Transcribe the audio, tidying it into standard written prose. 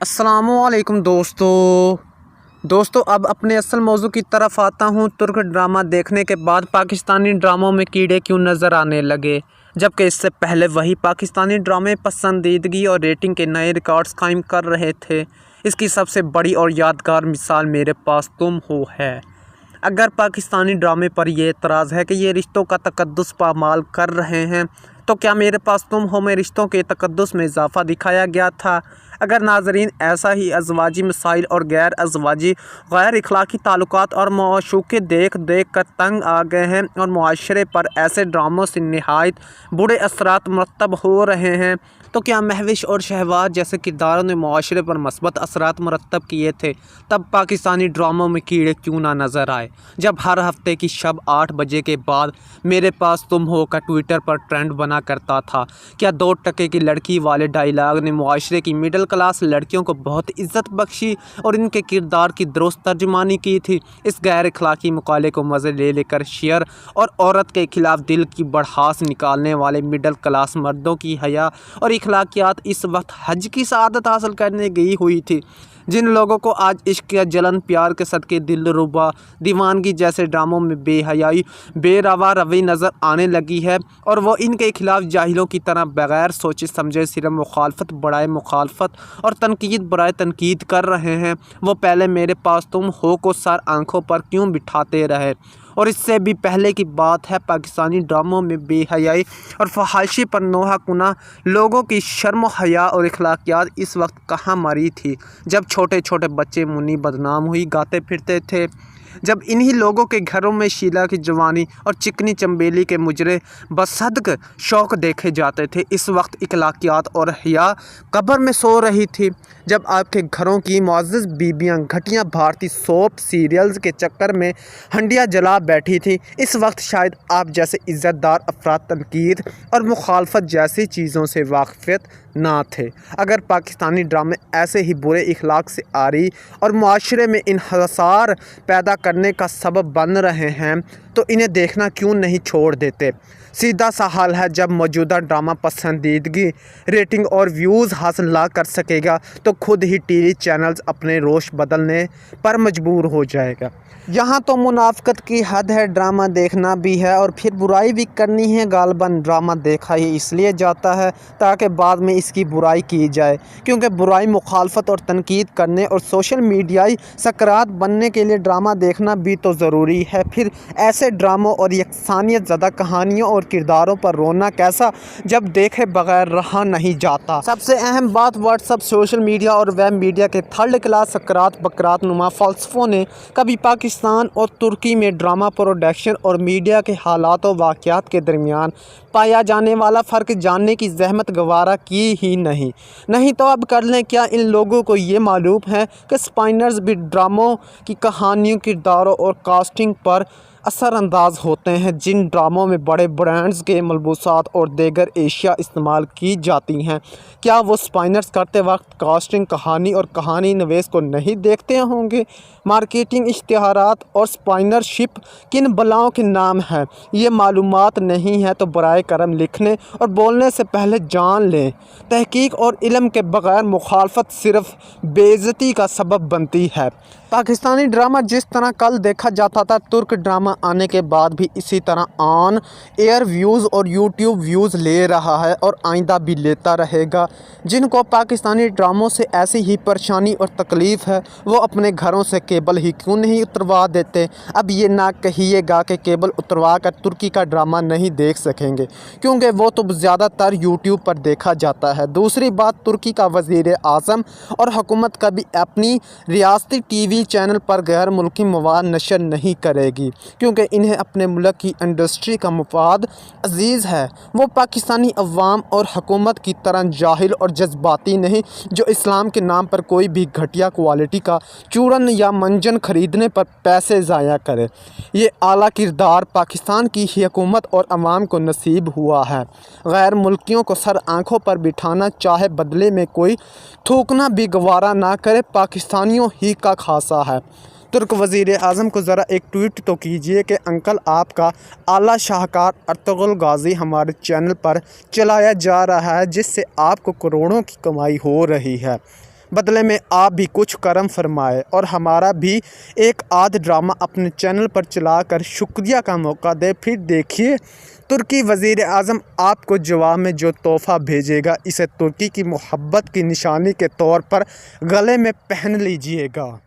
السلام علیکم دوستو اب اپنے اصل موضوع کی طرف آتا ہوں۔ ترک ڈرامہ دیکھنے کے بعد پاکستانی ڈراموں میں کیڑے کیوں نظر آنے لگے، جبکہ اس سے پہلے وہی پاکستانی ڈرامے پسندیدگی اور ریٹنگ کے نئے ریکارڈز قائم کر رہے تھے۔ اس کی سب سے بڑی اور یادگار مثال میرے پاس تم ہو ہے۔ اگر پاکستانی ڈرامے پر یہ اعتراض ہے کہ یہ رشتوں کا تقدس پامال کر رہے ہیں، تو کیا میرے پاس تم ہو میں رشتوں کے تقدس میں اضافہ دکھایا گیا تھا؟ اگر ناظرین ایسا ہی ازواجی مسائل اور غیر ازواجی غیر اخلاقی تعلقات اور معشوقے دیکھ کر تنگ آ گئے ہیں اور معاشرے پر ایسے ڈراموں سے نہایت برے اثرات مرتب ہو رہے ہیں، تو کیا مہوش اور شہوات جیسے کرداروں نے معاشرے پر مثبت اثرات مرتب کیے تھے؟ تب پاکستانی ڈراموں میں کیڑے کیوں نہ نظر آئے؟ جب ہر ہفتے کی شب 8 بجے کے بعد میرے پاس تم ہو کا ٹویٹر پر ٹرینڈ بنا کرتا تھا، کیا 2 ٹکے کی لڑکی والے ڈائیلاگ نے معاشرے کی مڈل کلاس لڑکیوں کو بہت عزت بخشی اور ان کے کردار کی درست ترجمانی کی تھی؟ اس غیر اخلاقی مقالے کو مزے لے کر شیئر اور عورت کے خلاف دل کی بڑھاس نکالنے والے مڈل کلاس مردوں کی حیا اور اخلاقیات اس وقت حج کی سعادت حاصل کرنے گئی ہوئی تھی، جن لوگوں کو آج عشق یا جلن پیار کے صدقے دلربا دیوانگی جیسے ڈراموں میں بے حیائی بے روا روی نظر آنے لگی ہے، اور وہ ان کے خلاف جاہلوں کی طرح بغیر سوچے سمجھے صرف مخالفت برائے مخالفت اور تنقید برائے تنقید کر رہے ہیں۔ وہ پہلے میرے پاس تم ہو کو سر آنکھوں پر کیوں بٹھاتے رہے؟ اور اس سے بھی پہلے کی بات ہے، پاکستانی ڈراموں میں بے حیائی اور فحاشی پر نوحہ کناں لوگوں کی شرم و حیا اور اخلاقیات اس وقت کہاں مری تھی، جب چھوٹے چھوٹے بچے منی بدنام ہوئی گاتے پھرتے تھے، جب انہی لوگوں کے گھروں میں شیلا کی جوانی اور چکنی چنبیلی کے مجرے بصدق شوق دیکھے جاتے تھے۔ اس وقت اخلاقیات اور حیا قبر میں سو رہی تھی، جب آپ کے گھروں کی معزز بیبیاں گھٹیا بھارتی سوپ سیریلز کے چکر میں ہنڈیاں جلا بیٹھی تھیں۔ اس وقت شاید آپ جیسے عزت دار افراد تنقید اور مخالفت جیسی چیزوں سے واقفیت نہ تھے۔ اگر پاکستانی ڈرامے ایسے ہی برے اخلاق سے عاری اور معاشرے میں انحصار پیدا کرنے کا سبب بن رہے ہیں، تو انہیں دیکھنا کیوں نہیں چھوڑ دیتے؟ سیدھا سا حال ہے، جب موجودہ ڈرامہ پسندیدگی ریٹنگ اور ویوز حاصل نہ کر سکے گا تو خود ہی ٹی وی چینلز اپنے روش بدلنے پر مجبور ہو جائے گا۔ یہاں تو منافقت کی حد ہے، ڈرامہ دیکھنا بھی ہے اور پھر برائی بھی کرنی ہے۔ غالباً ڈرامہ دیکھا ہی اس لیے جاتا ہے تاکہ بعد میں اس کی برائی کی جائے، کیونکہ برائی مخالفت اور تنقید کرنے اور سوشل میڈیائی سکرات بننے کے لیے ڈرامہ دیکھنا بھی تو ضروری ہے۔ پھر ایسے ڈراموں اور یکسانیت زدہ کہانیوں اور کرداروں پر رونا کیسا، جب دیکھے بغیر رہا نہیں جاتا۔ سب سے اہم بات، واٹس ایپ، سوشل میڈیا اور ویب میڈیا کے تھرڈ کلاس سکرات بکرات نما فلسفوں نے کبھی پاکستان اور ترکی میں ڈرامہ پروڈکشن اور میڈیا کے حالات و واقعات کے درمیان پایا جانے والا فرق جاننے کی زحمت گوارا کی ہی نہیں تو اب کر لیں کیا؟ ان لوگوں کو یہ معلوم ہے کہ اسپائنرز بھی ڈراموں کی کہانیوں، کرداروں اور کاسٹنگ پر اثر انداز ہوتے ہیں۔ جن ڈراموں میں بڑے برانڈز کے ملبوسات اور دیگر اشیاء استعمال کی جاتی ہیں، کیا وہ اسپائنرز کرتے وقت کاسٹنگ، کہانی اور کہانی نویس کو نہیں دیکھتے ہوں گے؟ مارکیٹنگ، اشتہارات اور اسپائنرشپ کن بلاؤں کے نام ہیں؟ یہ معلومات نہیں ہے تو برائے کرم لکھنے اور بولنے سے پہلے جان لیں۔ تحقیق اور علم کے بغیر مخالفت صرف بے عزتی کا سبب بنتی ہے۔ پاکستانی ڈرامہ جس طرح کل دیکھا جاتا تھا، ترک ڈرامہ آنے کے بعد بھی اسی طرح آن ایئر ویوز اور یوٹیوب ویوز لے رہا ہے اور آئندہ بھی لیتا رہے گا۔ جن کو پاکستانی ڈراموں سے ایسی ہی پریشانی اور تکلیف ہے، وہ اپنے گھروں سے کیبل ہی کیوں نہیں اتروا دیتے؟ اب یہ نہ کہیے گا کہ کیبل اتروا کر ترکی کا ڈرامہ نہیں دیکھ سکیں گے، کیونکہ وہ تو زیادہ تر یوٹیوب پر دیکھا جاتا ہے۔ دوسری بات، ترکی کا وزیر اعظم اور حکومت کبھی اپنی ریاستی ٹی وی چینل پر غیر ملکی مواد نشر نہیں کرے گی، کیونکہ انہیں اپنے ملک کی انڈسٹری کا مفاد عزیز ہے۔ وہ پاکستانی عوام اور حکومت کی طرح جاہل اور جذباتی نہیں، جو اسلام کے نام پر کوئی بھی گھٹیا کوالٹی کا چورن یا منجن خریدنے پر پیسے ضائع کرے۔ یہ اعلیٰ کردار پاکستان کی حکومت اور عوام کو نصیب ہوا ہے۔ غیر ملکیوں کو سر آنکھوں پر بٹھانا، چاہے بدلے میں کوئی تھوکنا بھی گوارا نہ کرے، پاکستانیوں ہی کا خاصہ ہے۔ ترک وزیر اعظم کو ذرا ایک ٹویٹ تو کیجیے کہ انکل، آپ کا اعلیٰ شاہکار ارطغرل غازی ہمارے چینل پر چلایا جا رہا ہے، جس سے آپ کو کروڑوں کی کمائی ہو رہی ہے۔ بدلے میں آپ بھی کچھ کرم فرمائے اور ہمارا بھی ایک آدھ ڈرامہ اپنے چینل پر چلا کر شکریہ کا موقع دے۔ پھر دیکھیے ترکی وزیر اعظم آپ کو جواب میں جو تحفہ بھیجے گا، اسے ترکی کی محبت کی نشانی کے طور پر گلے میں پہن لیجیے گا۔